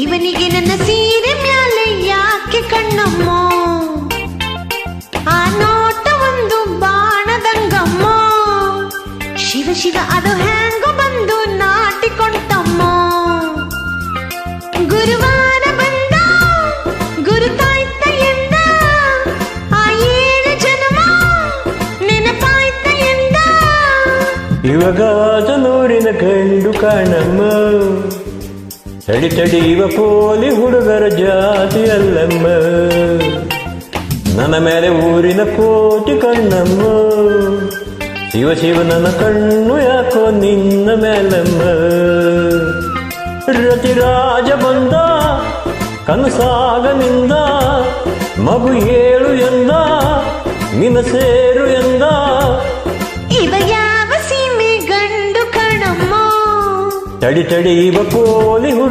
ಇವನಿಗೆ ನನ್ನ ಸೀರೆ ಮ್ಯಾಲೆ ಯಾಕೆ ಕಣ್ಣಮ್ಮ, ಆ ನೋಟ ಒಂದು ಬಾಣದಂಗಮ್ಮ, ಶಿವ ಶಿವ ಅದು ಹ್ಯಾಂಗ ಬಂದು ನಾಟಿಕೊಂಡಮ್ಮ. ಗುರುವಾರ ಬಂದ ಗುರುತಾಯ್ತ ಎಂದ, ಆ 7 ಜನ್ಮ ನೆನಪಾಯ್ತ ಎಂದ. ಇವಾಗ ನೋಡಿನ ಗಂಡು ಕಾಣಮ್ಮ, ತಡಿ ತಡಿ ಇವ ಪೋಲಿ ಹುಡುಗರ ಜಾತಿ ಅಲ್ಲಮ್ಮ, ನನ್ನ ಮೇಲೆ ಊರಿನ ಕೋಟಿ ಕಣ್ಣಮ್ಮ, ಶಿವ ಶಿವ ನನ್ನ ಕಣ್ಣು ಯಾಕೋ ನಿನ್ನ ಮೇಲಮ್ಮ. ರತಿರಾಜ ಬಂದ ಕನಸಾಗ ನಿಂದ, ಮಗು ಏಳು ಎಂದ ನಿನ್ನ ಸೇರು ಎಂದ. ಇವ ಯಾವ ಸೀಮೆ ಗಂಡು ಕಣಮ್ಮ, ತಡಿ ತಡಿ ಇವ ಪೋಲಿ ಹುಡುಗ